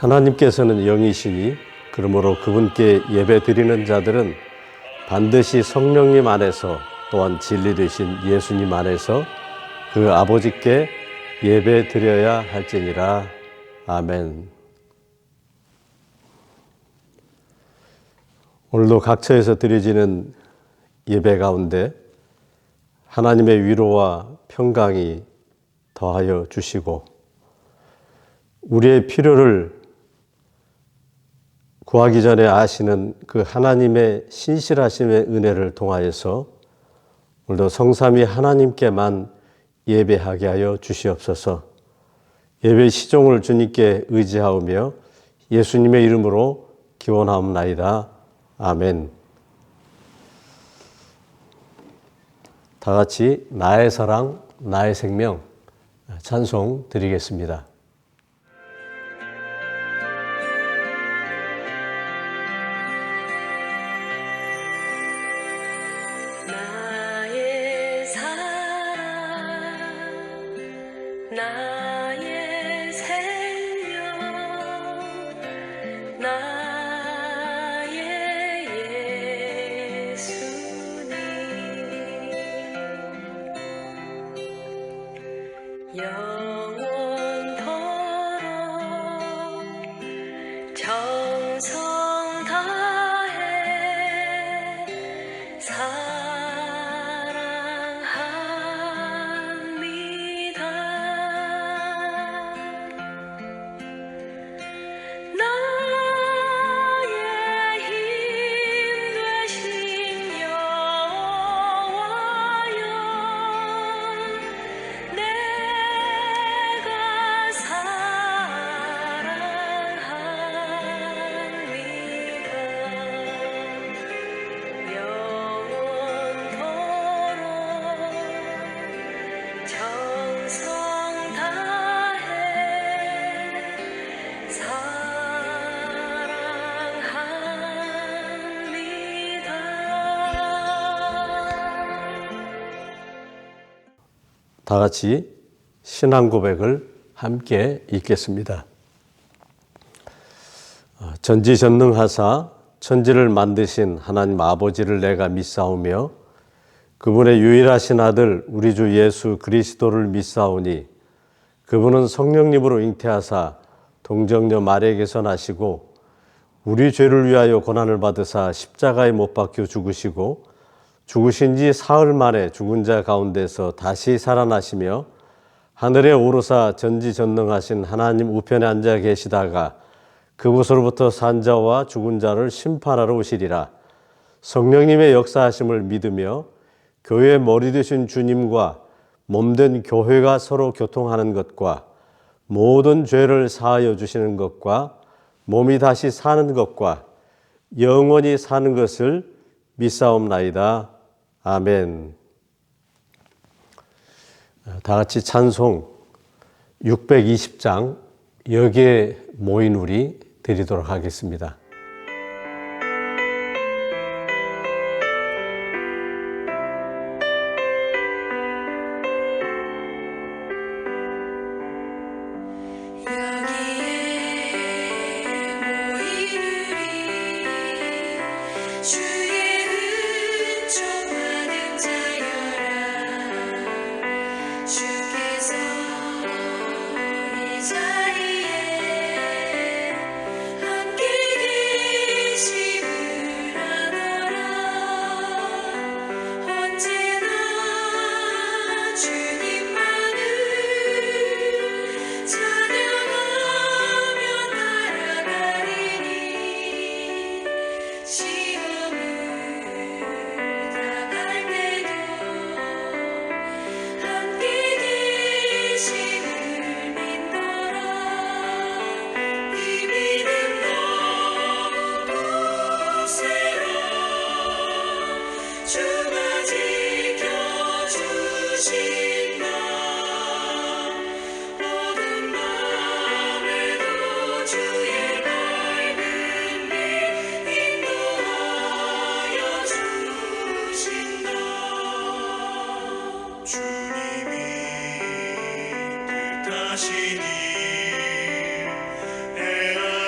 하나님께서는 영이시니 그러므로 그분께 예배 드리는 자들은 반드시 성령님 안에서 또한 진리 되신 예수님 안에서 그 아버지께 예배 드려야 할지니라. 아멘. 오늘도 각처에서 드려지는 예배 가운데 하나님의 위로와 평강이 더하여 주시고 우리의 필요를 구하기 전에 아시는 그 하나님의 신실하심의 은혜를 통하여서 오늘도 성삼위 하나님께만 예배하게 하여 주시옵소서. 예배 시종을 주님께 의지하오며 예수님의 이름으로 기원하옵나이다. 아멘. 다 같이 나의 사랑, 나의 생명 찬송 드리겠습니다. 나의 사랑, 나의 생명, 나의 예수님, 영원토록 정성 다해 사랑합니다. 나의 힘 되신 여호와여, 내가 사랑합니다. 영원토록 정성 다해 사랑합니다. 다 같이 신앙 고백을 함께 읽겠습니다. 전지전능하사 천지를 만드신 하나님 아버지를 내가 믿사오며 그분의 유일하신 아들 우리 주 예수 그리스도를 믿사오니 그분은 성령님으로 잉태하사 동정녀 마리아에게서 나시고 우리 죄를 위하여 고난을 받으사 십자가에 못 박혀 죽으시고 죽으신 지 사흘 만에 죽은 자 가운데서 다시 살아나시며 하늘에 오르사 전지전능하신 하나님 우편에 앉아 계시다가 그곳으로부터 산 자와 죽은 자를 심판하러 오시리라. 성령님의 역사하심을 믿으며 교회의 머리 되신 주님과 몸된 교회가 서로 교통하는 것과 모든 죄를 사하여 주시는 것과 몸이 다시 사는 것과 영원히 사는 것을 믿사옵나이다. 아멘. 다 같이 찬송 620장 여기에 모인 우리 드리도록 하겠습니다. 하시니 내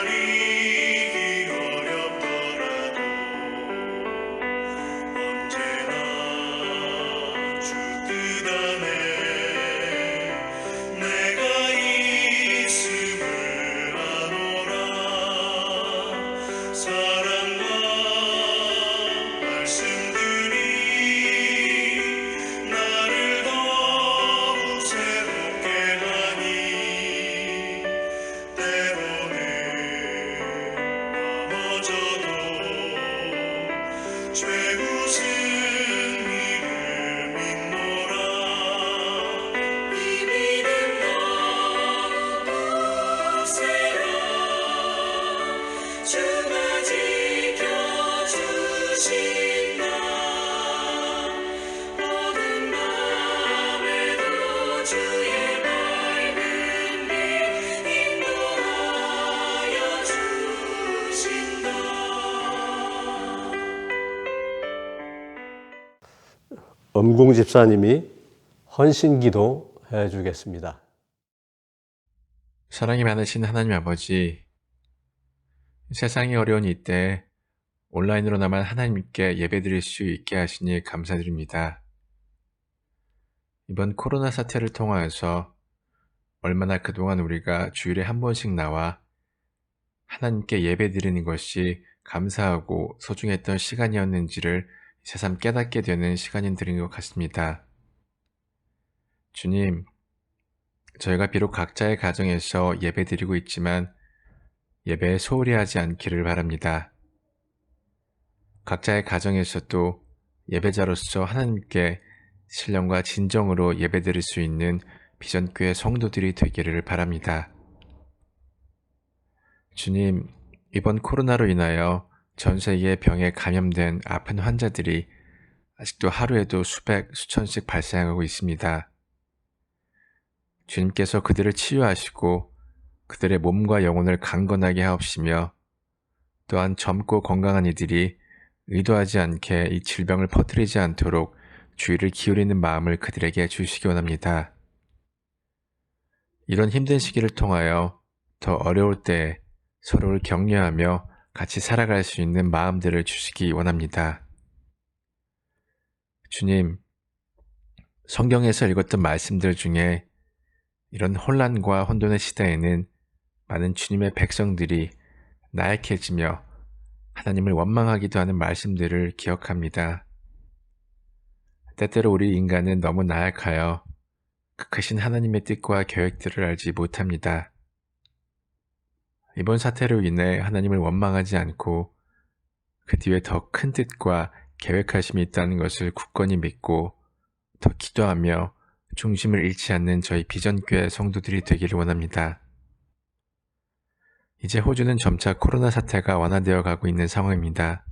엄궁 집사님이 헌신기도 해주겠습니다. 사랑이 많으신 하나님 아버지, 세상이 어려운 이때 온라인으로나마 하나님께 예배드릴 수 있게 하시니 감사드립니다. 이번 코로나 사태를 통하여서 얼마나 그동안 우리가 주일에 한 번씩 나와 하나님께 예배드리는 것이 감사하고 소중했던 시간이었는지를 새삼 깨닫게 되는 시간이 되는 것 같습니다. 주님, 저희가 비록 각자의 가정에서 예배드리고 있지만 예배에 소홀히 하지 않기를 바랍니다. 각자의 가정에서도 예배자로서 하나님께 신령과 진정으로 예배드릴 수 있는 비전교회 성도들이 되기를 바랍니다. 주님, 이번 코로나로 인하여 전 세계의 병에 감염된 아픈 환자들이 아직도 하루에도 수백, 수천씩 발생하고 있습니다. 주님께서 그들을 치유하시고 그들의 몸과 영혼을 강건하게 하옵시며 또한 젊고 건강한 이들이 의도하지 않게 이 질병을 퍼뜨리지 않도록 주의를 기울이는 마음을 그들에게 주시기 원합니다. 이런 힘든 시기를 통하여 더 어려울 때에 서로를 격려하며 같이 살아갈 수 있는 마음들을 주시기 원합니다. 주님, 성경에서 읽었던 말씀들 중에 이런 혼란과 혼돈의 시대에는 많은 주님의 백성들이 나약해지며 하나님을 원망하기도 하는 말씀들을 기억합니다. 때때로 우리 인간은 너무 나약하여 그 크신 하나님의 뜻과 계획들을 알지 못합니다. 이번 사태로 인해 하나님을 원망하지 않고 그 뒤에 더 큰 뜻과 계획하심이 있다는 것을 굳건히 믿고 더 기도하며 중심을 잃지 않는 저희 비전교회 성도들이 되기를 원합니다. 이제 호주는 점차 코로나 사태가 완화되어 가고 있는 상황입니다.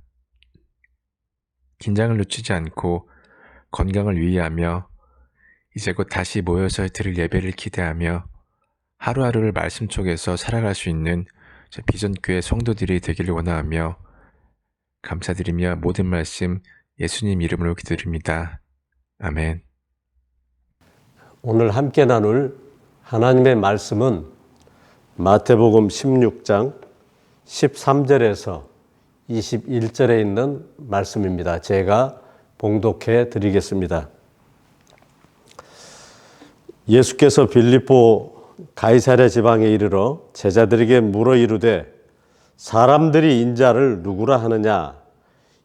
긴장을 늦추지 않고 건강을 유의하며 이제 곧 다시 모여서 드릴 예배를 기대하며 하루하루를 말씀 속에서 살아갈 수 있는 저 비전교회 성도들이 되기를 원하며 감사드리며 모든 말씀 예수님 이름으로 기도드립니다. 아멘. 오늘 함께 나눌 하나님의 말씀은 마태복음 16장 13절에서 21절에 있는 말씀입니다. 제가 봉독해 드리겠습니다. 예수께서 빌립보 가이사랴 지방에 이르러 제자들에게 물어 이르되 사람들이 인자를 누구라 하느냐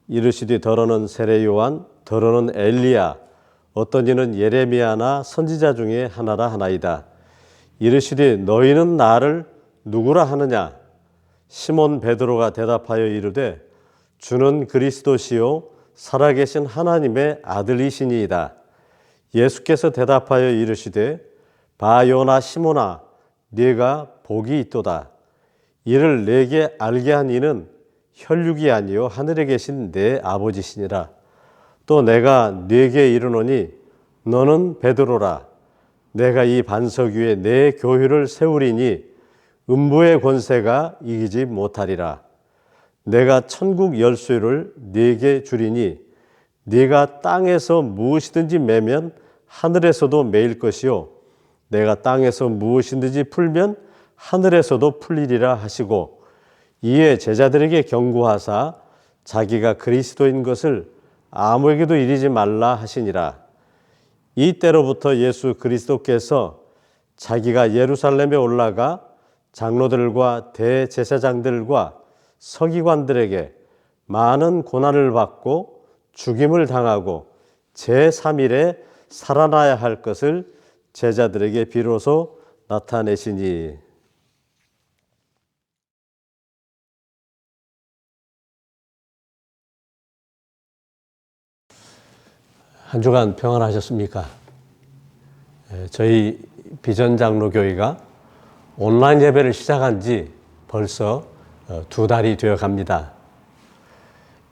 이르시되 더러는 세례 요한 더러는 엘리야 어떤 이는 예레미야나 선지자 중에 하나라 하나이다. 이르시되 너희는 나를 누구라 하느냐 시몬 베드로가 대답하여 이르되 주는 그리스도시요 살아계신 하나님의 아들이시니이다. 예수께서 대답하여 이르시되 바요나 시몬아 네가 복이 있도다. 이를 내게 알게 한 이는 혈육이 아니요 하늘에 계신 내 아버지시니라. 또 내가 네게 이르노니 너는 베드로라. 내가 이 반석 위에 내 교회를 세우리니 음부의 권세가 이기지 못하리라. 내가 천국 열쇠를 네게 주리니 네가 땅에서 무엇이든지 매면 하늘에서도 매일 것이요 내가 땅에서 무엇이든지 풀면 하늘에서도 풀리리라 하시고 이에 제자들에게 경고하사 자기가 그리스도인 것을 아무에게도 이르지 말라 하시니라. 이때로부터 예수 그리스도께서 자기가 예루살렘에 올라가 장로들과 대제사장들과 서기관들에게 많은 고난을 받고 죽임을 당하고 제3일에 살아나야 할 것을 제자들에게 비로소 나타내시니. 한 주간 평안하셨습니까? 저희 비전장로교회가 온라인 예배를 시작한 지 벌써 2달이 되어 갑니다.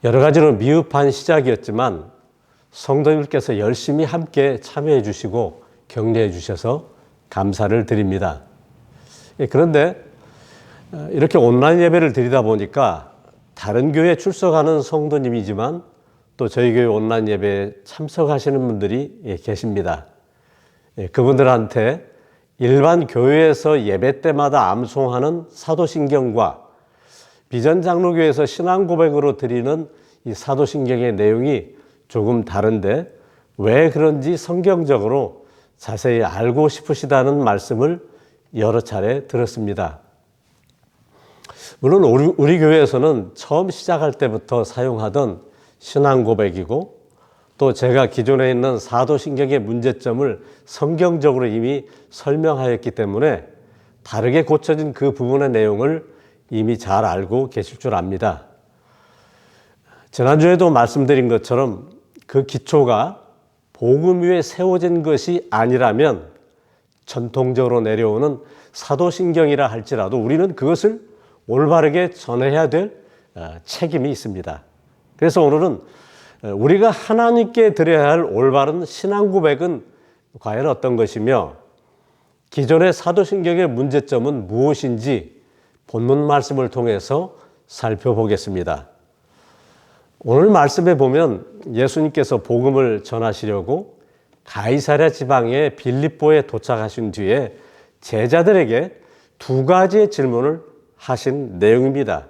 여러 가지로 미흡한 시작이었지만 성도님께서 열심히 함께 참여해 주시고 격려해 주셔서 감사를 드립니다. 그런데 이렇게 온라인 예배를 드리다 보니까 다른 교회에 출석하는 성도님이지만 또 저희 교회 온라인 예배에 참석하시는 분들이 계십니다. 그분들한테 일반 교회에서 예배 때마다 암송하는 사도신경과 비전 장로교에서 신앙 고백으로 드리는 이 사도신경의 내용이 조금 다른데 왜 그런지 성경적으로 자세히 알고 싶으시다는 말씀을 여러 차례 들었습니다. 물론 우리 교회에서는 처음 시작할 때부터 사용하던 신앙 고백이고 또 제가 기존에 있는 사도신경의 문제점을 성경적으로 이미 설명하였기 때문에 다르게 고쳐진 그 부분의 내용을 이미 잘 알고 계실 줄 압니다. 지난주에도 말씀드린 것처럼 그 기초가 복음 위에 세워진 것이 아니라면 전통적으로 내려오는 사도신경이라 할지라도 우리는 그것을 올바르게 전해야 될 책임이 있습니다. 그래서 오늘은 우리가 하나님께 드려야 할 올바른 신앙 고백은 과연 어떤 것이며 기존의 사도신경의 문제점은 무엇인지 본문 말씀을 통해서 살펴보겠습니다. 오늘 말씀에 보면 예수님께서 복음을 전하시려고 가이사랴 지방의 빌립보에 도착하신 뒤에 제자들에게 두 가지의 질문을 하신 내용입니다.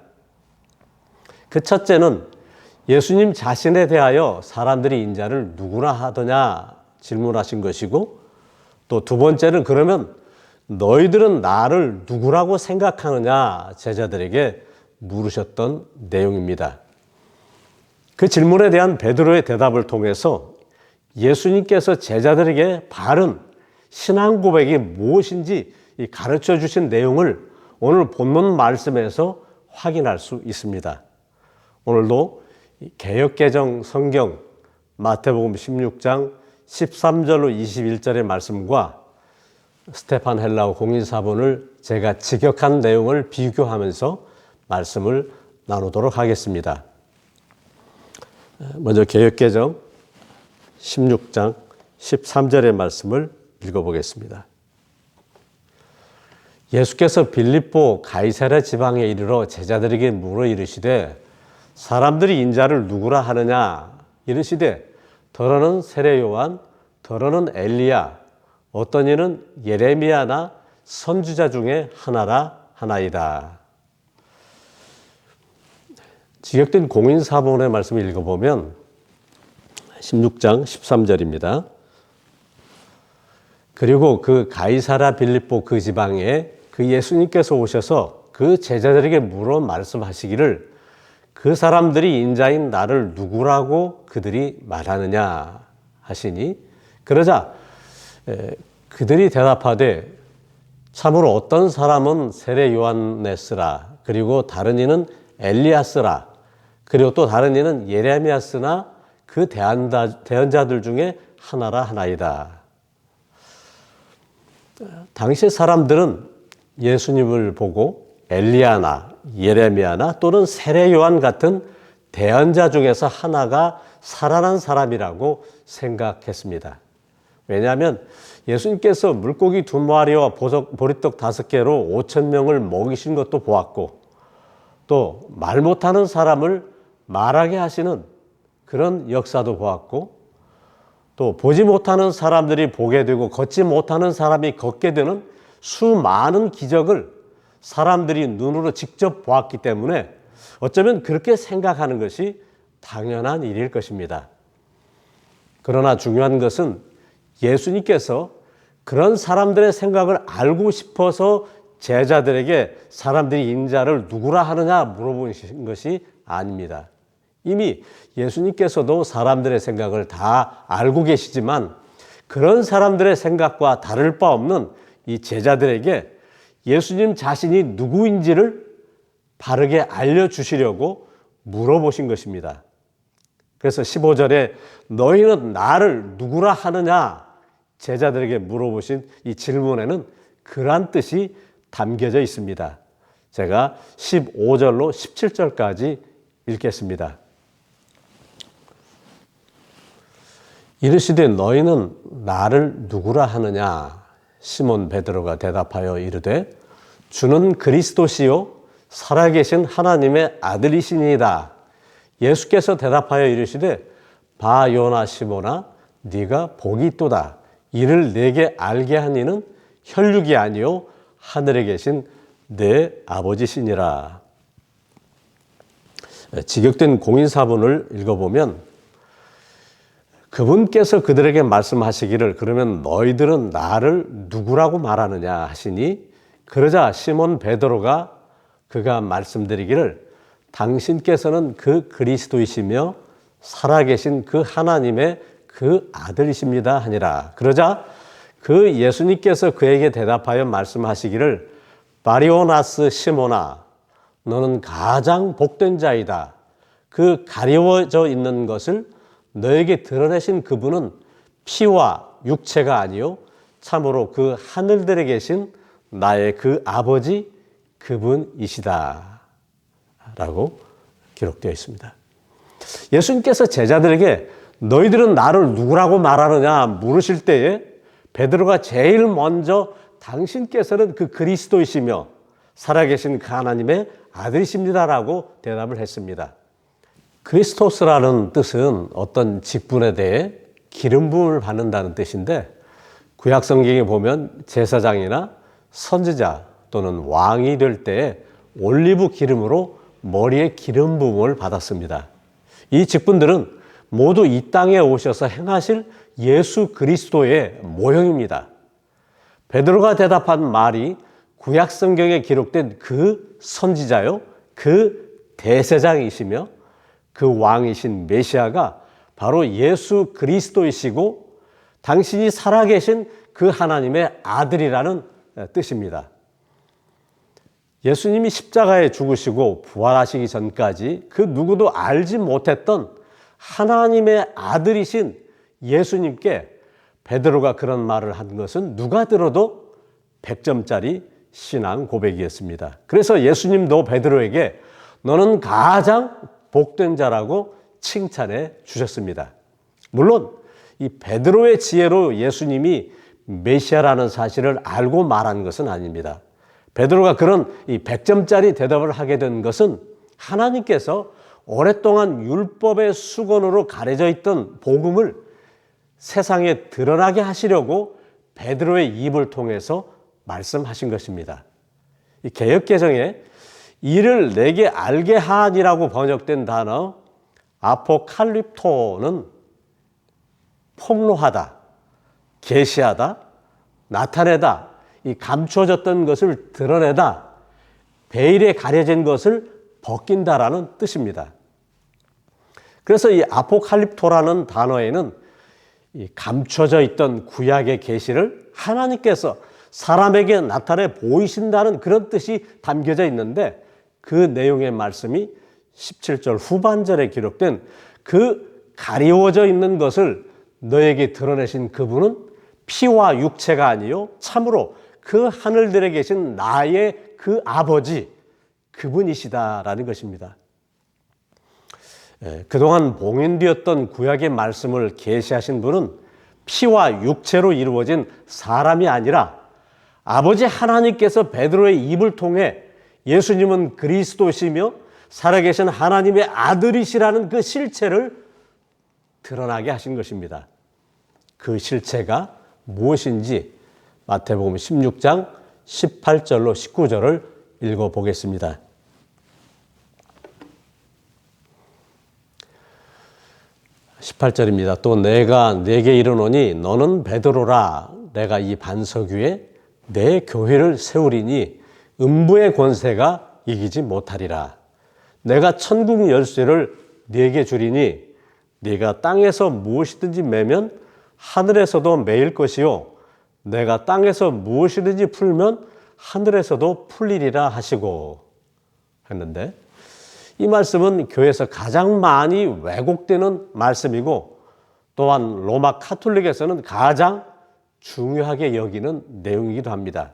그 첫째는 예수님 자신에 대하여 사람들이 인자를 누구라 하더냐 질문하신 것이고 또 두 번째는 그러면 너희들은 나를 누구라고 생각하느냐 제자들에게 물으셨던 내용입니다. 그 질문에 대한 베드로의 대답을 통해서 예수님께서 제자들에게 바른 신앙 고백이 무엇인지 가르쳐 주신 내용을 오늘 본문 말씀에서 확인할 수 있습니다. 오늘도 개역개정 성경 마태복음 16장 13절로 21절의 말씀과 스테판 헬라우 공인사본을 제가 직역한 내용을 비교하면서 말씀을 나누도록 하겠습니다. 먼저 개역개정 16장 13절의 말씀을 읽어보겠습니다. 예수께서 빌립보 가이사랴 지방에 이르러 제자들에게 물어 이르시되 사람들이 인자를 누구라 하느냐 이르시되 더러는 세례 요한 더러는 엘리야 어떤 이는 예레미야나 선지자 중에 하나라 하나이다. 직역된 공인사본의 말씀을 읽어보면 16장 13절입니다. 그리고 그 가이사랴 빌립보 그 지방에 그 예수님께서 오셔서 그 제자들에게 물어 말씀하시기를 그 사람들이 인자인 나를 누구라고 그들이 말하느냐 하시니 그러자 그들이 대답하되 참으로 어떤 사람은 세례 요한네스라 그리고 다른 이는 엘리야스라 그리고 또 다른 이는 예레미야스나 그 대언자들 중에 하나라 하나이다. 당시 사람들은 예수님을 보고 엘리야나 예레미야나 또는 세례 요한 같은 대언자 중에서 하나가 살아난 사람이라고 생각했습니다. 왜냐하면 예수님께서 물고기 2마리와 보리떡 5개로 5,000명을 먹이신 것도 보았고 또 말 못하는 사람을 말하게 하시는 그런 역사도 보았고 또 보지 못하는 사람들이 보게 되고 걷지 못하는 사람이 걷게 되는 수많은 기적을 사람들이 눈으로 직접 보았기 때문에 어쩌면 그렇게 생각하는 것이 당연한 일일 것입니다. 그러나 중요한 것은 예수님께서 그런 사람들의 생각을 알고 싶어서 제자들에게 사람들이 인자를 누구라 하느냐 물어보신 것이 아닙니다. 이미 예수님께서도 사람들의 생각을 다 알고 계시지만 그런 사람들의 생각과 다를 바 없는 이 제자들에게 예수님 자신이 누구인지를 바르게 알려주시려고 물어보신 것입니다. 그래서 15절에 너희는 나를 누구라 하느냐 제자들에게 물어보신 이 질문에는 그러한 뜻이 담겨져 있습니다. 제가 15절로 17절까지 읽겠습니다. 이르시되 너희는 나를 누구라 하느냐 시몬 베드로가 대답하여 이르되 주는 그리스도시요 살아계신 하나님의 아들이시니이다. 예수께서 대답하여 이르시되 바 요나 시모나 네가 복이 있도다. 이를 내게 알게 한 이는 혈육이 아니요 하늘에 계신 내 아버지시니라. 직역된 공인사본을 읽어보면 그분께서 그들에게 말씀하시기를 그러면 너희들은 나를 누구라고 말하느냐 하시니 그러자 시몬 베드로가 그가 말씀드리기를 당신께서는 그 그리스도이시며 살아계신 그 하나님의 그 아들이십니다 하니라. 그러자 그 예수님께서 그에게 대답하여 말씀하시기를 바리오나스 시모나 너는 가장 복된 자이다. 그 가려워져 있는 것을 너에게 드러내신 그분은 피와 육체가 아니요 참으로 그 하늘들에 계신 나의 그 아버지 그분이시다 라고 기록되어 있습니다. 예수님께서 제자들에게 너희들은 나를 누구라고 말하느냐 물으실 때에 베드로가 제일 먼저 당신께서는 그 그리스도이시며 살아계신 그 하나님의 아들이십니다라고 대답을 했습니다. 그리스토스라는 뜻은 어떤 직분에 대해 기름 부음을 받는다는 뜻인데 구약 성경에 보면 제사장이나 선지자 또는 왕이 될 때에 올리브 기름으로 머리에 기름 부음을 받았습니다. 이 직분들은 모두 이 땅에 오셔서 행하실 예수 그리스도의 모형입니다. 베드로가 대답한 말이 구약 성경에 기록된 그 선지자요, 그 대제사장이시며 그 왕이신 메시아가 바로 예수 그리스도이시고 당신이 살아계신 그 하나님의 아들이라는 뜻입니다. 예수님이 십자가에 죽으시고 부활하시기 전까지 그 누구도 알지 못했던 하나님의 아들이신 예수님께 베드로가 그런 말을 한 것은 누가 들어도 100점짜리 신앙 고백이었습니다. 그래서 예수님도 베드로에게 너는 가장 복된 자라고 칭찬해 주셨습니다. 물론 이 베드로의 지혜로 예수님이 메시아라는 사실을 알고 말한 것은 아닙니다. 베드로가 그런 이 100점짜리 대답을 하게 된 것은 하나님께서 오랫동안 율법의 수건으로 가려져 있던 복음을 세상에 드러나게 하시려고 베드로의 입을 통해서 말씀하신 것입니다. 이 개역개정에 이를 내게 알게 하니라고 번역된 단어 아포칼립토는 폭로하다, 계시하다, 나타내다, 이 감춰졌던 것을 드러내다, 베일에 가려진 것을 벗긴다라는 뜻입니다. 그래서 이 아포칼립토라는 단어에는 이 감춰져 있던 구약의 계시를 하나님께서 사람에게 나타내 보이신다는 그런 뜻이 담겨져 있는데 그 내용의 말씀이 17절 후반절에 기록된 그 가리워져 있는 것을 너에게 드러내신 그분은 피와 육체가 아니요 참으로 그 하늘들에 계신 나의 그 아버지 그분이시다라는 것입니다. 그동안 봉인되었던 구약의 말씀을 계시하신 분은 피와 육체로 이루어진 사람이 아니라 아버지 하나님께서 베드로의 입을 통해 예수님은 그리스도시며 살아계신 하나님의 아들이시라는 그 실체를 드러나게 하신 것입니다. 그 실체가 무엇인지 마태복음 16장 18절로 19절을 읽어보겠습니다. 18절입니다. 또 내가 네게 이르노니 너는 베드로라. 내가 이 반석 위에 내 교회를 세우리니 음부의 권세가 이기지 못하리라. 내가 천국 열쇠를 네게 주리니 네가 땅에서 무엇이든지 매면 하늘에서도 매일 것이요 내가 땅에서 무엇이든지 풀면 하늘에서도 풀리리라 하시고 했는데 이 말씀은 교회에서 가장 많이 왜곡되는 말씀이고 또한 로마 카톨릭에서는 가장 중요하게 여기는 내용이기도 합니다.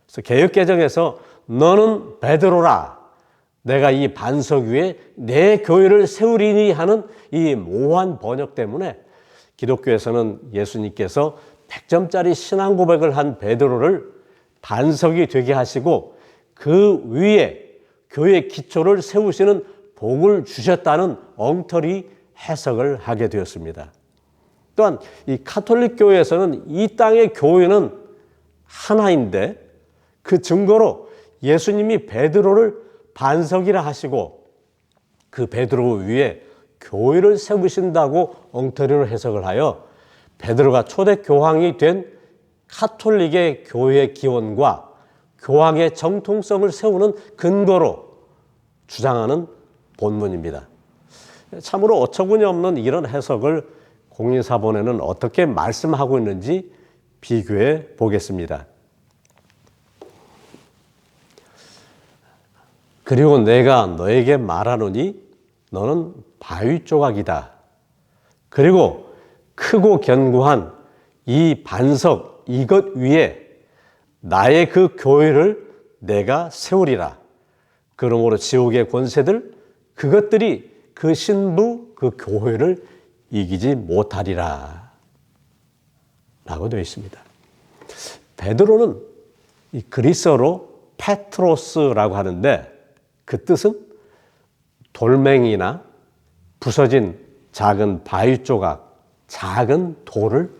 그래서 개역개정에서 너는 베드로라 내가 이 반석 위에 내 교회를 세우리니 하는 이 모호한 번역 때문에 기독교에서는 예수님께서 100점짜리 신앙 고백을 한 베드로를 반석이 되게 하시고 그 위에 교회 기초를 세우시는 복을 주셨다는 엉터리 해석을 하게 되었습니다. 또한 이 가톨릭 교회에서는 이 땅의 교회는 하나인데 그 증거로 예수님이 베드로를 반석이라 하시고 그 베드로 위에 교회를 세우신다고 엉터리로 해석을 하여 베드로가 초대 교황이 된 가톨릭의 교회의 기원과 교황의 정통성을 세우는 근거로 주장하는 본문입니다. 참으로 어처구니 없는 이런 해석을 공인사본에는 어떻게 말씀하고 있는지 비교해 보겠습니다. 그리고 내가 너에게 말하노니 너는 바위 조각이다. 그리고 크고 견고한 이 반석 이것 위에 나의 그 교회를 내가 세우리라. 그러므로 지옥의 권세들 그것들이 그 신부 그 교회를 이기지 못하리라 라고 되어 있습니다. 베드로는 이 그리스어로 페트로스라고 하는데 그 뜻은 돌멩이나 부서진 작은 바위 조각, 작은 돌을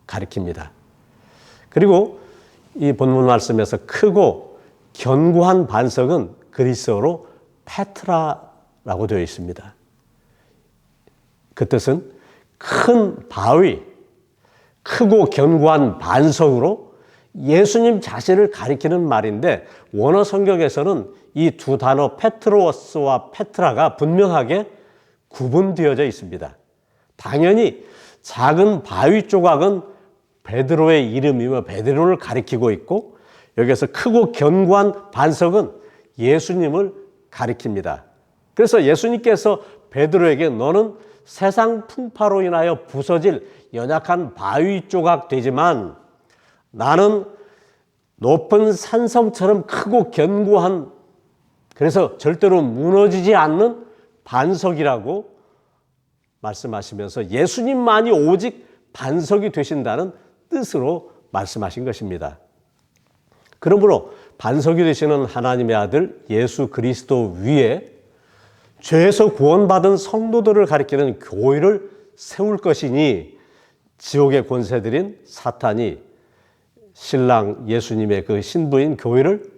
가리킵니다. 그리고 이 본문 말씀에서 크고 견고한 반석은 그리스어로 페트라라고 되어 있습니다. 그 뜻은 큰 바위, 크고 견고한 반석으로 예수님 자신을 가리키는 말인데 원어 성경에서는 이 두 단어 페트로스와 페트라가 분명하게 구분되어져 있습니다. 당연히 작은 바위 조각은 베드로의 이름이며 베드로를 가리키고 있고 여기서 크고 견고한 반석은 예수님을 가리킵니다. 그래서 예수님께서 베드로에게 너는 세상 풍파로 인하여 부서질 연약한 바위 조각 되지만 나는 높은 산성처럼 크고 견고한 그래서 절대로 무너지지 않는 반석이라고 말씀하시면서 예수님만이 오직 반석이 되신다는 뜻으로 말씀하신 것입니다. 그러므로 반석이 되시는 하나님의 아들 예수 그리스도 위에 죄에서 구원받은 성도들을 가리키는 교회를 세울 것이니 지옥의 권세들인 사탄이 신랑 예수님의 그 신부인 교회를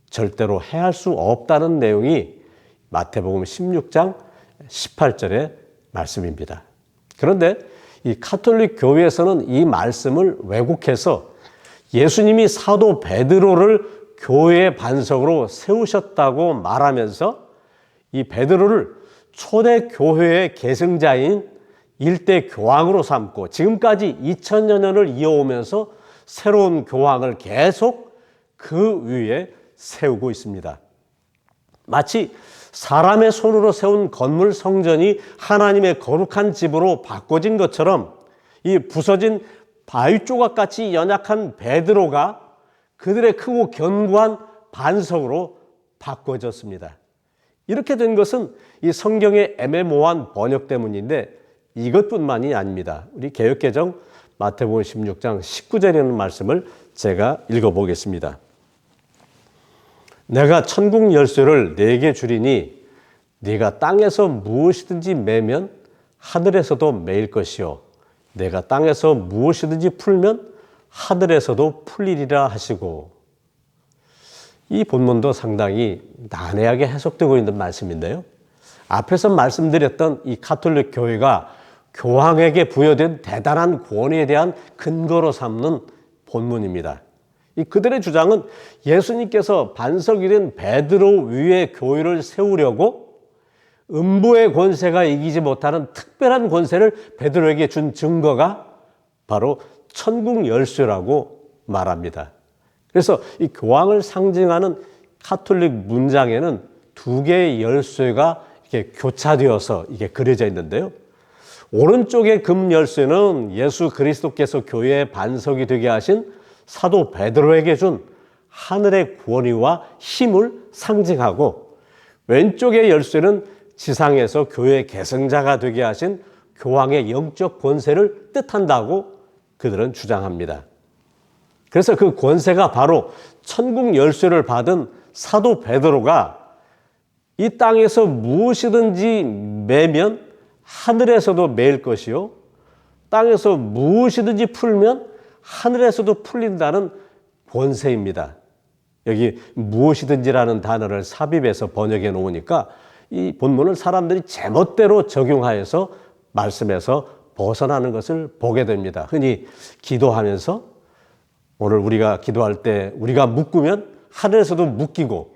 절대로 해할 수 없다는 내용이 마태복음 16장 18절의 말씀입니다. 그런데 이 가톨릭 교회에서는 이 말씀을 왜곡해서 예수님이 사도 베드로를 교회의 반석으로 세우셨다고 말하면서 이 베드로를 초대 교회의 계승자인 일대 교황으로 삼고 지금까지 2000여 년을 이어오면서 새로운 교황을 계속 그 위에 세우고 있습니다. 마치 사람의 손으로 세운 건물 성전이 하나님의 거룩한 집으로 바꿔진 것처럼 이 부서진 바위 조각같이 연약한 베드로가 그들의 크고 견고한 반석으로 바꿔졌습니다. 이렇게 된 것은 이 성경의 애매모호한 번역 때문인데 이것뿐만이 아닙니다. 우리 개역개정 마태복음 16장 19절이라는 말씀을 제가 읽어보겠습니다. 내가 천국 열쇠를 네게 주리니 네가 땅에서 무엇이든지 매면 하늘에서도 매일 것이요 내가 땅에서 무엇이든지 풀면 하늘에서도 풀리리라 하시고 이 본문도 상당히 난해하게 해석되고 있는 말씀인데요. 앞에서 말씀드렸던 이 가톨릭 교회가 교황에게 부여된 대단한 권위에 대한 근거로 삼는 본문입니다. 이 그들의 주장은 예수님께서 반석이 된 베드로 위에 교회를 세우려고 음부의 권세가 이기지 못하는 특별한 권세를 베드로에게 준 증거가 바로 천국 열쇠라고 말합니다. 그래서 이 교황을 상징하는 가톨릭 문장에는 두 개의 열쇠가 이렇게 교차되어서 이게 그려져 있는데요. 오른쪽의 금 열쇠는 예수 그리스도께서 교회의 반석이 되게 하신 사도 베드로에게 준 하늘의 권위와 힘을 상징하고 왼쪽의 열쇠는 지상에서 교회의 계승자가 되게 하신 교황의 영적 권세를 뜻한다고 그들은 주장합니다. 그래서 그 권세가 바로 천국 열쇠를 받은 사도 베드로가 이 땅에서 무엇이든지 매면 하늘에서도 매일 것이요 땅에서 무엇이든지 풀면 하늘에서도 풀린다는 권세입니다. 여기 무엇이든지라는 단어를 삽입해서 번역해 놓으니까 이 본문을 사람들이 제멋대로 적용하여서 말씀에서 벗어나는 것을 보게 됩니다. 흔히 기도하면서 오늘 우리가 기도할 때 우리가 묶으면 하늘에서도 묶이고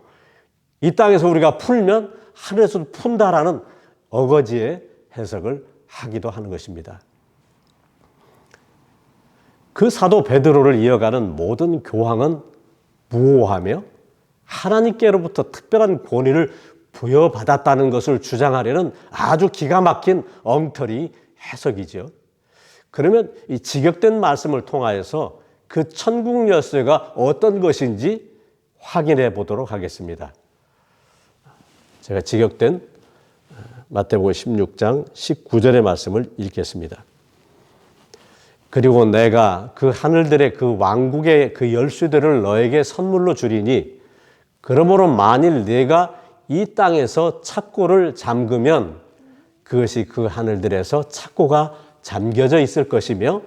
이 땅에서 우리가 풀면 하늘에서도 푼다라는 어거지의 해석을 하기도 하는 것입니다. 그 사도 베드로를 이어가는 모든 교황은 무오하며 하나님께로부터 특별한 권위를 부여받았다는 것을 주장하려는 아주 기가 막힌 엉터리 해석이죠. 그러면 이 직역된 말씀을 통하여서 그 천국 열쇠가 어떤 것인지 확인해 보도록 하겠습니다. 제가 직역된 마태복음 16장 19절의 말씀을 읽겠습니다. 그리고 내가 그 하늘들의 그 왕국의 그 열쇠들을 너에게 선물로 주리니 그러므로 만일 네가 이 땅에서 착고를 잠그면 그것이 그 하늘들에서 착고가 잠겨져 있을 것이며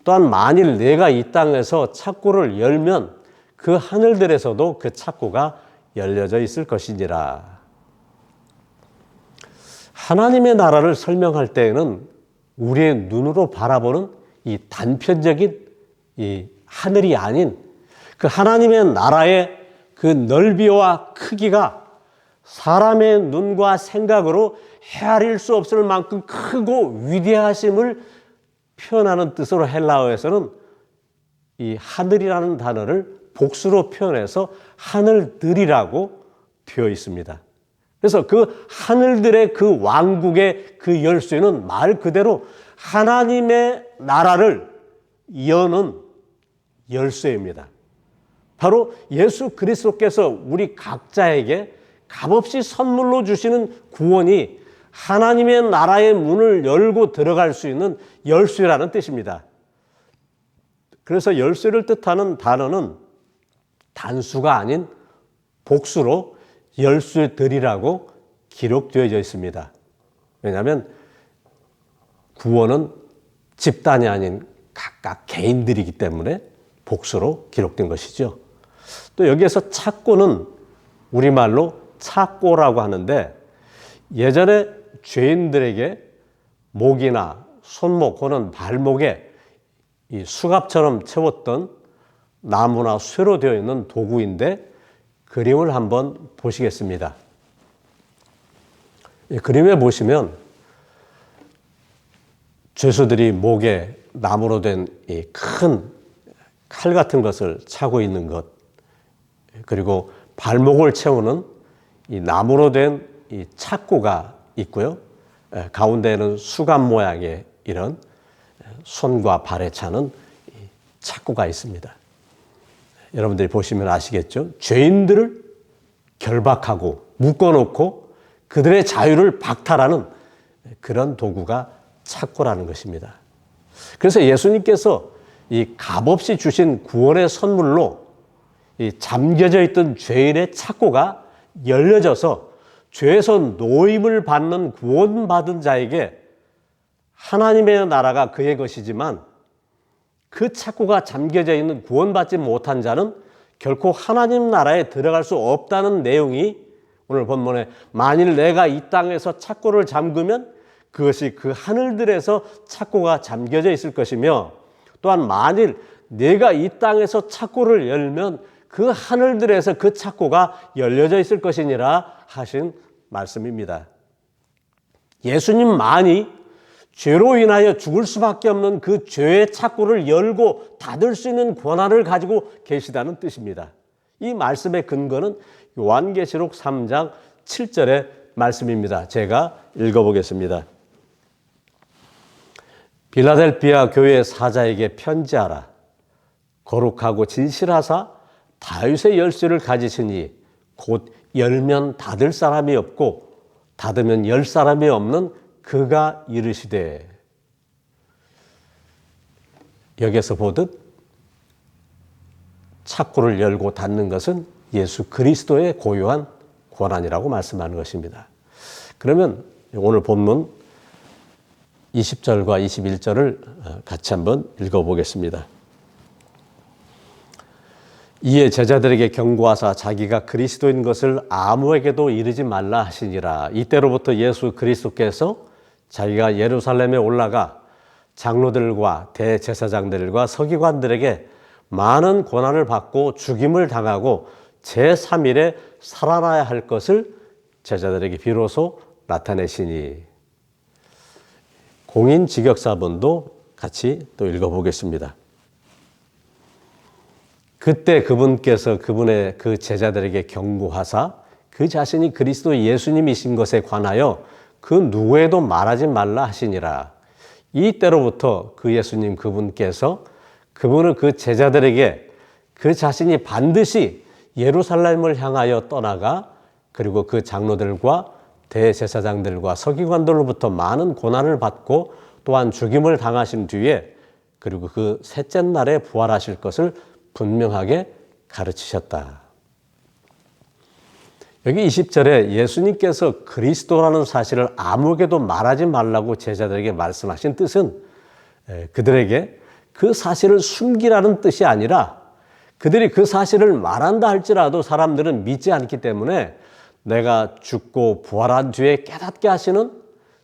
또한 만일 네가 이 땅에서 착고를 열면 그 하늘들에서도 그 착고가 열려져 있을 것이니라. 하나님의 나라를 설명할 때에는 우리의 눈으로 바라보는 이 단편적인 이 하늘이 아닌 그 하나님의 나라의 그 넓이와 크기가 사람의 눈과 생각으로 헤아릴 수 없을 만큼 크고 위대하심을 표현하는 뜻으로 헬라어에서는 이 하늘이라는 단어를 복수로 표현해서 하늘들이라고 되어 있습니다. 그래서 그 하늘들의 그 왕국의 그 열쇠는 말 그대로 하나님의 나라를 여는 열쇠입니다. 바로 예수 그리스도께서 우리 각자에게 값없이 선물로 주시는 구원이 하나님의 나라의 문을 열고 들어갈 수 있는 열쇠라는 뜻입니다. 그래서 열쇠를 뜻하는 단어는 단수가 아닌 복수로 열쇠들이라고 기록되어져 있습니다. 왜냐하면 구원은 집단이 아닌 각각 개인들이기 때문에 복수로 기록된 것이죠. 또 여기에서 착고는 우리말로 착고라고 하는데 예전에 죄인들에게 목이나 손목 혹은 발목에 이 수갑처럼 채웠던 나무나 쇠로 되어 있는 도구인데 그림을 한번 보시겠습니다. 이 그림에 보시면 죄수들이 목에 나무로 된 이 큰 칼 같은 것을 차고 있는 것, 그리고 발목을 채우는 이 나무로 된 이 착고가 있고요. 가운데에는 수갑 모양의 이런 손과 발에 차는 착고가 있습니다. 여러분들이 보시면 아시겠죠? 죄인들을 결박하고 묶어놓고 그들의 자유를 박탈하는 그런 도구가 착고라는 것입니다. 그래서 예수님께서 이 값없이 주신 구원의 선물로 이 잠겨져 있던 죄인의 착고가 열려져서 죄에서 노임을 받는 구원받은 자에게 하나님의 나라가 그의 것이지만 그 착고가 잠겨져 있는 구원받지 못한 자는 결코 하나님 나라에 들어갈 수 없다는 내용이 오늘 본문에 만일 내가 이 땅에서 착고를 잠그면 그것이 그 하늘들에서 착고가 잠겨져 있을 것이며 또한 만일 내가 이 땅에서 착고를 열면 그 하늘들에서 그 착고가 열려져 있을 것이니라 하신 말씀입니다. 예수님만이 죄로 인하여 죽을 수밖에 없는 그 죄의 착고를 열고 닫을 수 있는 권한을 가지고 계시다는 뜻입니다. 이 말씀의 근거는 요한계시록 3장 7절의 말씀입니다. 제가 읽어보겠습니다. 빌라델피아 교회 사자에게 편지하라. 거룩하고 진실하사 다윗의 열쇠를 가지시니 곧 열면 닫을 사람이 없고 닫으면 열 사람이 없는 그가 이르시되. 여기서 보듯 착고를 열고 닫는 것은 예수 그리스도의 고유한 권한이라고 말씀하는 것입니다. 그러면 오늘 본문 20절과 21절을 같이 한번 읽어보겠습니다. 이에 제자들에게 경고하사 자기가 그리스도인 것을 아무에게도 이르지 말라 하시니라. 이때로부터 예수 그리스도께서 자기가 예루살렘에 올라가 장로들과 대제사장들과 서기관들에게 많은 고난을 받고 죽임을 당하고 제3일에 살아나야 할 것을 제자들에게 비로소 나타내시니. 공인직역사본도 같이 또 읽어보겠습니다. 그때 그분께서 그분의 그 제자들에게 경고하사 그 자신이 그리스도 예수님이신 것에 관하여 그 누구에도 말하지 말라 하시니라. 이때로부터 그 예수님 그분께서 그분은 그 제자들에게 그 자신이 반드시 예루살렘을 향하여 떠나가 그리고 그 장로들과 대제사장들과 서기관들로부터 많은 고난을 받고 또한 죽임을 당하신 뒤에 그리고 그 셋째 날에 부활하실 것을 분명하게 가르치셨다. 여기 20절에 예수님께서 그리스도라는 사실을 아무에게도 말하지 말라고 제자들에게 말씀하신 뜻은 그들에게 그 사실을 숨기라는 뜻이 아니라 그들이 그 사실을 말한다 할지라도 사람들은 믿지 않기 때문에 내가 죽고 부활한 뒤에 깨닫게 하시는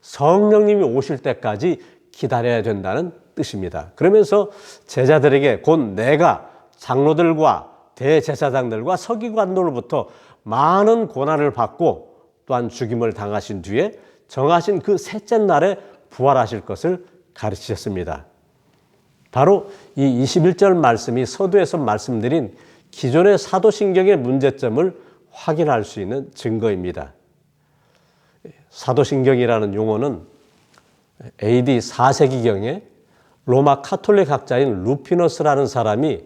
성령님이 오실 때까지 기다려야 된다는 뜻입니다. 그러면서 제자들에게 곧 내가 장로들과 대제사장들과 서기관들로부터 많은 고난을 받고 또한 죽임을 당하신 뒤에 정하신 그 셋째 날에 부활하실 것을 가르치셨습니다. 바로 이 21절 말씀이 서두에서 말씀드린 기존의 사도신경의 문제점을 확인할 수 있는 증거입니다. 사도신경이라는 용어는 AD 4세기경에 로마 카톨릭 학자인 루피너스라는 사람이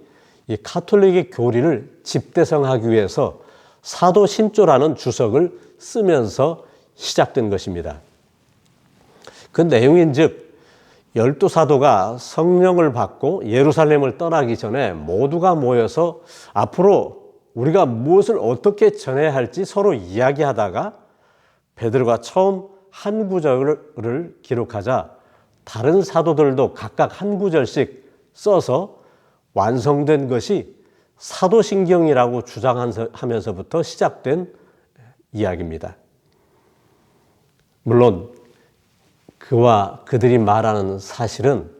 이 카톨릭의 교리를 집대성하기 위해서 사도신조라는 주석을 쓰면서 시작된 것입니다. 그 내용인즉 12사도가 성령을 받고 예루살렘을 떠나기 전에 모두가 모여서 앞으로 우리가 무엇을 어떻게 전해야 할지 서로 이야기하다가 베드로가 처음 한 구절을 기록하자 다른 사도들도 각각 한 구절씩 써서 완성된 것이 사도신경이라고 주장하면서부터 시작된 이야기입니다. 물론 그와 그들이 말하는 사실은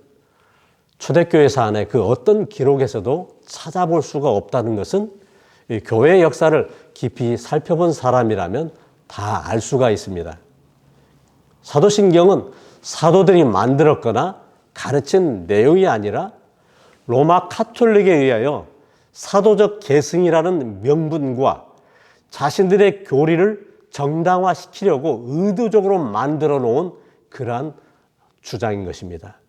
초대교회 사안의 그 어떤 기록에서도 찾아볼 수가 없다는 것은 이 교회의 역사를 깊이 살펴본 사람이라면 다 알 수가 있습니다. 사도신경은 사도들이 만들었거나 가르친 내용이 아니라 로마 카톨릭에 의하여 사도적 계승이라는 명분과 자신들의 교리를 정당화시키려고 의도적으로 만들어 놓은 그러한 주장인 것입니다.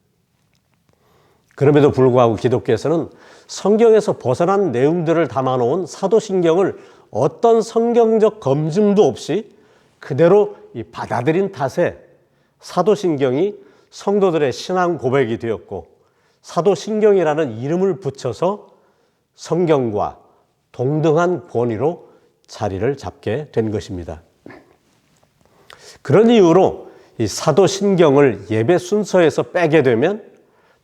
그럼에도 불구하고 기독교에서는 성경에서 벗어난 내용들을 담아놓은 사도신경을 어떤 성경적 검증도 없이 그대로 받아들인 탓에 사도신경이 성도들의 신앙 고백이 되었고 사도신경이라는 이름을 붙여서 성경과 동등한 권위로 자리를 잡게 된 것입니다. 그런 이유로 이 사도신경을 예배 순서에서 빼게 되면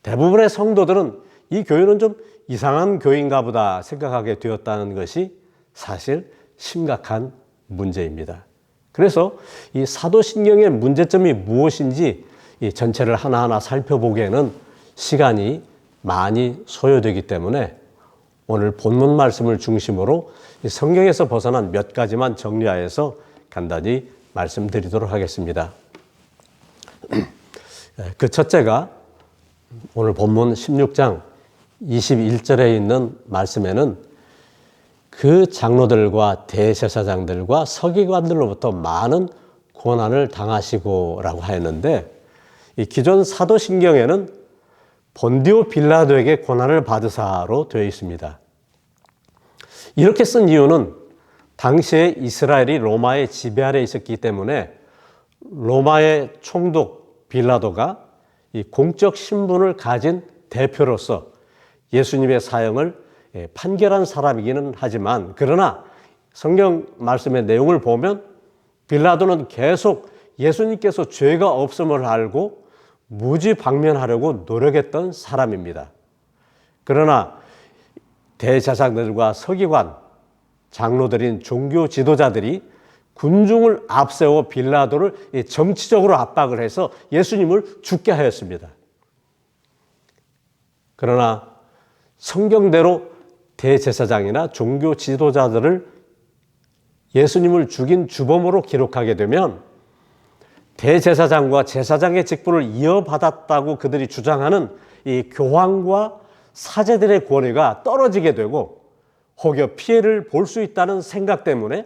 대부분의 성도들은 이 교회는 좀 이상한 교회인가 보다 생각하게 되었다는 것이 사실 심각한 문제입니다. 그래서 이 사도신경의 문제점이 무엇인지 이 전체를 하나하나 살펴보기에는 시간이 많이 소요되기 때문에 오늘 본문 말씀을 중심으로 성경에서 벗어난 몇 가지만 정리하여서 간단히 말씀드리도록 하겠습니다. 그 첫째가 오늘 본문 16장 21절에 있는 말씀에는 그 장로들과 대제사장들과 서기관들로부터 많은 고난을 당하시고라고 하였는데 이 기존 사도신경에는 본디오 빌라도에게 고난을 받으사로 되어 있습니다. 이렇게 쓴 이유는 당시에 이스라엘이 로마의 지배 아래 있었기 때문에 로마의 총독 빌라도가 이 공적 신분을 가진 대표로서 예수님의 사형을 판결한 사람이기는 하지만 그러나 성경 말씀의 내용을 보면 빌라도는 계속 예수님께서 죄가 없음을 알고 무지방면하려고 노력했던 사람입니다. 그러나 대제사장들과 서기관, 장로들인 종교 지도자들이 군중을 앞세워 빌라도를 정치적으로 압박을 해서 예수님을 죽게 하였습니다. 그러나 성경대로 대제사장이나 종교 지도자들을 예수님을 죽인 주범으로 기록하게 되면 대제사장과 제사장의 직분을 이어받았다고 그들이 주장하는 이 교황과 사제들의 권위가 떨어지게 되고 혹여 피해를 볼 수 있다는 생각 때문에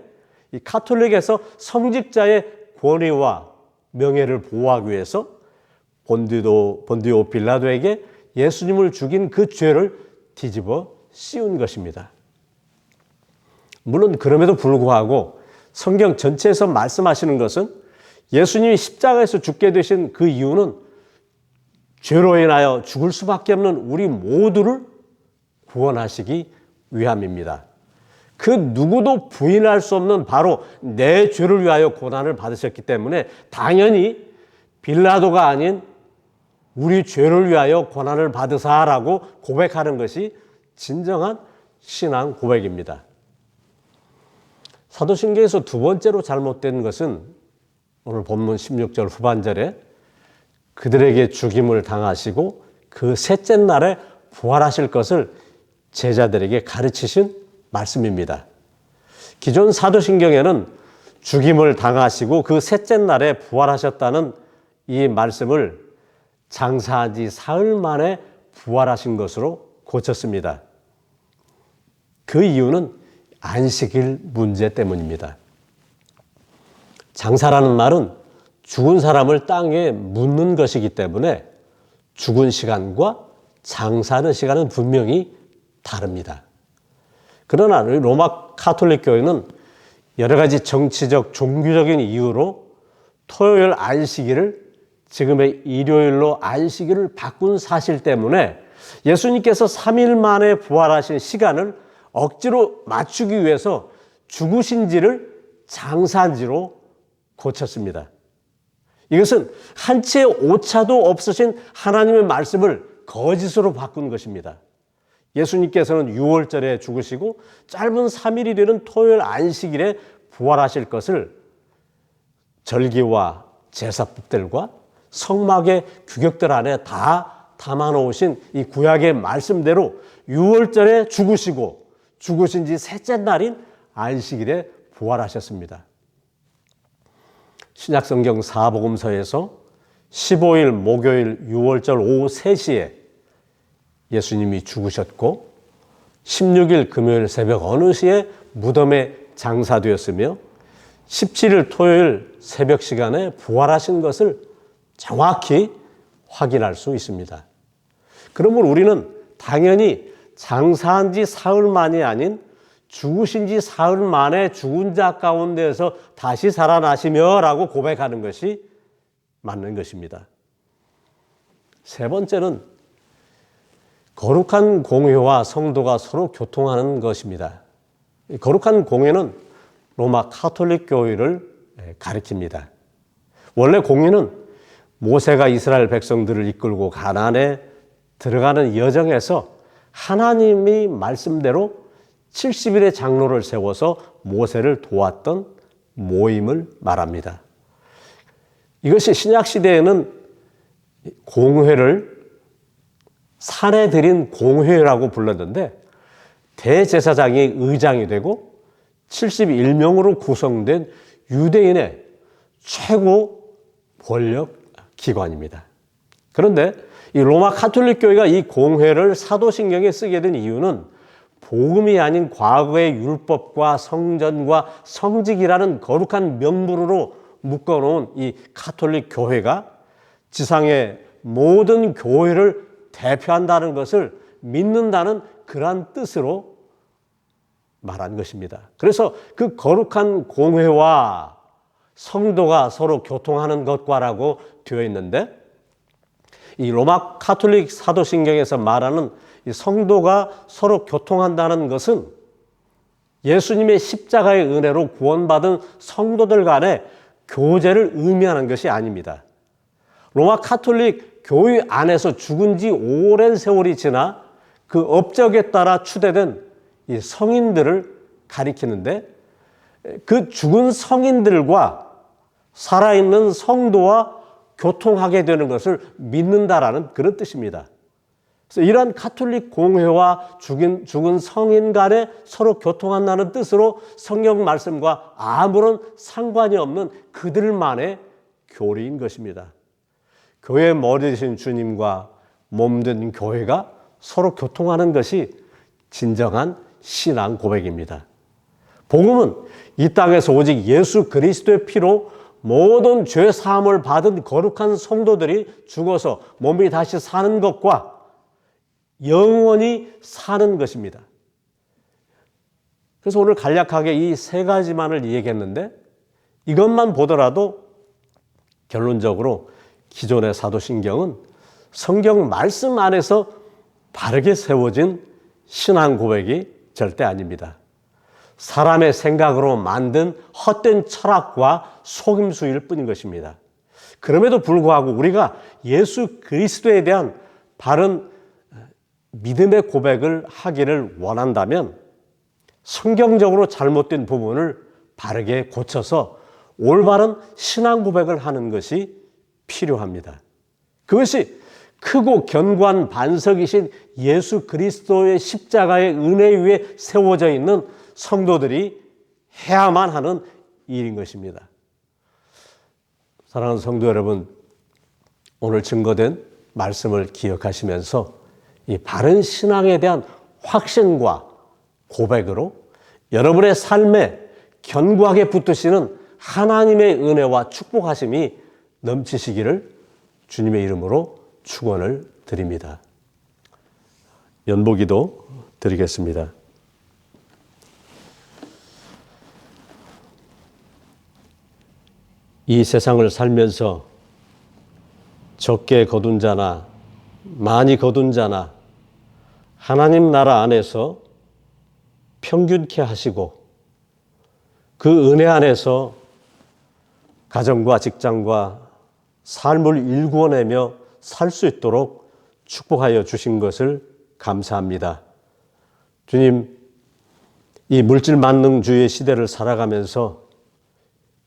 이 카톨릭에서 성직자의 권위와 명예를 보호하기 위해서 본디오 빌라도에게 예수님을 죽인 그 죄를 뒤집어 씌운 것입니다. 물론 그럼에도 불구하고 성경 전체에서 말씀하시는 것은 예수님이 십자가에서 죽게 되신 그 이유는 죄로 인하여 죽을 수밖에 없는 우리 모두를 구원하시기 위함입니다. 그 누구도 부인할 수 없는 바로 내 죄를 위하여 고난을 받으셨기 때문에 당연히 빌라도가 아닌 우리 죄를 위하여 고난을 받으사라고 고백하는 것이 진정한 신앙 고백입니다. 사도신경에서 두 번째로 잘못된 것은 오늘 본문 16절 후반절에 그들에게 죽임을 당하시고 그 셋째 날에 부활하실 것을 제자들에게 가르치신 말씀입니다. 기존 사도신경에는 죽임을 당하시고 그 셋째 날에 부활하셨다는 이 말씀을 장사한 지 사흘 만에 부활하신 것으로 고쳤습니다. 그 이유는 안식일 문제 때문입니다. 장사라는 말은 죽은 사람을 땅에 묻는 것이기 때문에 죽은 시간과 장사하는 시간은 분명히 다릅니다. 그러나 로마 카톨릭 교회는 여러 가지 정치적, 종교적인 이유로 토요일 안식일을 지금의 일요일로 안식일을 바꾼 사실 때문에 예수님께서 3일 만에 부활하신 시간을 억지로 맞추기 위해서 죽으신지를 장사한지로 고쳤습니다. 이것은 한 채의 오차도 없으신 하나님의 말씀을 거짓으로 바꾼 것입니다. 예수님께서는 6월절에 죽으시고 짧은 3일이 되는 토요일 안식일에 부활하실 것을 절기와 제사법들과 성막의 규격들 안에 다 담아놓으신 이 구약의 말씀대로 6월절에 죽으시고 죽으신 지 셋째 날인 안식일에 부활하셨습니다. 신약성경 사복음서에서 15일 목요일 6월절 오후 3시에 예수님이 죽으셨고 16일 금요일 새벽 어느 시에 무덤에 장사되었으며 17일 토요일 새벽 시간에 부활하신 것을 정확히 확인할 수 있습니다. 그러므로 우리는 당연히 장사한 지 사흘 만이 아닌 죽으신 지 사흘 만에 죽은 자 가운데에서 다시 살아나시며 라고 고백하는 것이 맞는 것입니다. 세 번째는 거룩한 공회와 성도가 서로 교통하는 것입니다. 거룩한 공회는 로마 카톨릭 교회를 가리킵니다. 원래 공회는 모세가 이스라엘 백성들을 이끌고 가나안에 들어가는 여정에서 하나님이 말씀대로 70일의 장로를 세워서 모세를 도왔던 모임을 말합니다. 이것이 신약시대에는 공회를 산에 들인 공회라고 불렀는데 대제사장이 의장이 되고 71명으로 구성된 유대인의 최고 권력 기관입니다. 그런데 이 로마 카톨릭 교회가 이 공회를 사도신경에 쓰게 된 이유는 복음이 아닌 과거의 율법과 성전과 성직이라는 거룩한 명분으로 묶어놓은 이 카톨릭 교회가 지상의 모든 교회를 대표한다는 것을 믿는다는 그러한 뜻으로 말한 것입니다. 그래서 그 거룩한 공회와 성도가 서로 교통하는 것과라고 되어 있는데 이 로마 카톨릭 사도신경에서 말하는 이 성도가 서로 교통한다는 것은 예수님의 십자가의 은혜로 구원받은 성도들 간의 교제를 의미하는 것이 아닙니다. 로마 카톨릭 교회 안에서 죽은 지 오랜 세월이 지나 그 업적에 따라 추대된 이 성인들을 가리키는데, 그 죽은 성인들과 살아있는 성도와 교통하게 되는 것을 믿는다라는 그런 뜻입니다. 그래서 이러한 가톨릭 공회와 죽은 성인 간에 서로 교통한다는 뜻으로 성경 말씀과 아무런 상관이 없는 그들만의 교리인 것입니다. 교회의 머리 되신 주님과 몸된 교회가 서로 교통하는 것이 진정한 신앙 고백입니다. 복음은 이 땅에서 오직 예수 그리스도의 피로 모든 죄 사함을 받은 거룩한 성도들이 죽어서 몸이 다시 사는 것과 영원히 사는 것입니다. 그래서 오늘 간략하게 이 세 가지만을 얘기했는데, 이것만 보더라도 결론적으로 기존의 사도신경은 성경 말씀 안에서 바르게 세워진 신앙 고백이 절대 아닙니다. 사람의 생각으로 만든 헛된 철학과 속임수일 뿐인 것입니다. 그럼에도 불구하고 우리가 예수 그리스도에 대한 바른 믿음의 고백을 하기를 원한다면 성경적으로 잘못된 부분을 바르게 고쳐서 올바른 신앙 고백을 하는 것이 필요합니다. 그것이 크고 견고한 반석이신 예수 그리스도의 십자가의 은혜 위에 세워져 있는 성도들이 해야만 하는 일인 것입니다. 사랑하는 성도 여러분, 오늘 증거된 말씀을 기억하시면서 이 바른 신앙에 대한 확신과 고백으로 여러분의 삶에 견고하게 붙드시는 하나님의 은혜와 축복하심이 넘치시기를 주님의 이름으로 축원을 드립니다. 연보기도 드리겠습니다. 이 세상을 살면서 적게 거둔 자나 많이 거둔 자나 하나님 나라 안에서 평균케 하시고 그 은혜 안에서 가정과 직장과 삶을 일구어내며 살 수 있도록 축복하여 주신 것을 감사합니다. 주님, 이 물질 만능주의 시대를 살아가면서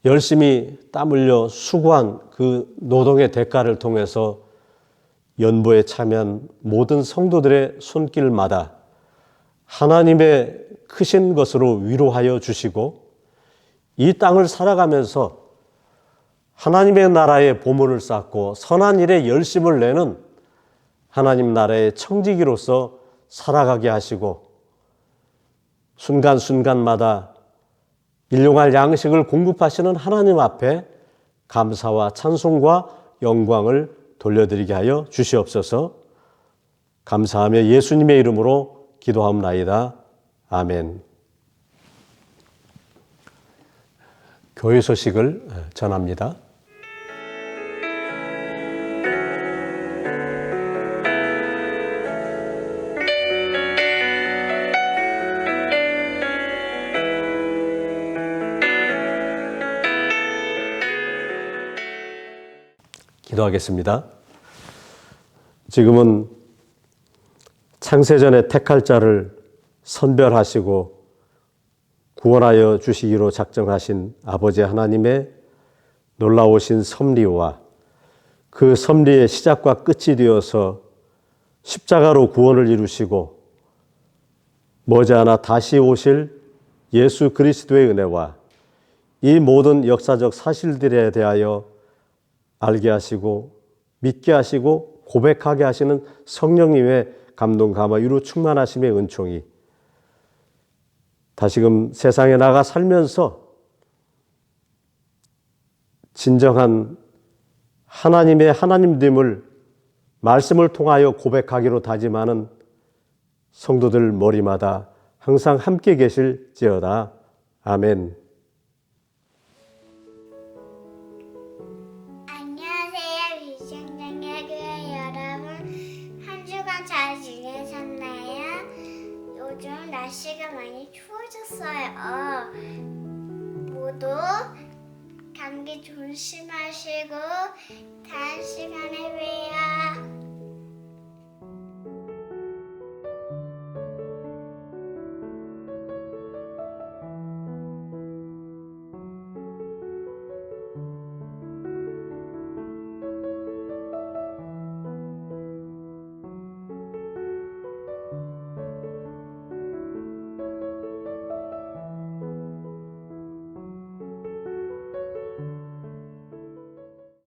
열심히 땀 흘려 수고한 그 노동의 대가를 통해서 연보에 참여한 모든 성도들의 손길마다 하나님의 크신 것으로 위로하여 주시고 이 땅을 살아가면서 하나님의 나라의 보물을 쌓고 선한 일에 열심을 내는 하나님 나라의 청지기로서 살아가게 하시고 순간순간마다 일용할 양식을 공급하시는 하나님 앞에 감사와 찬송과 영광을 돌려드리게 하여 주시옵소서. 감사하며 예수님의 이름으로 기도하옵나이다. 아멘. 교회 소식을 전합니다. 기도하겠습니다. 지금은 창세전에 택할 자를 선별하시고 구원하여 주시기로 작정하신 아버지 하나님의 놀라우신 섭리와 그 섭리의 시작과 끝이 되어서 십자가로 구원을 이루시고 머지않아 다시 오실 예수 그리스도의 은혜와 이 모든 역사적 사실들에 대하여 알게 하시고 믿게 하시고 고백하게 하시는 성령님의 감동 감화 위로 충만하심의 은총이 다시금 세상에 나가 살면서 진정한 하나님의 하나님됨을 말씀을 통하여 고백하기로 다짐하는 성도들 머리마다 항상 함께 계실지어다. 아멘. 안녕하세요, 위생장애 교회 여러분. 한 주간 잘 지내셨나요? 요즘 날씨가 많이 추워졌어요. 모두 감기 조심하시고 다음 시간에 봬요.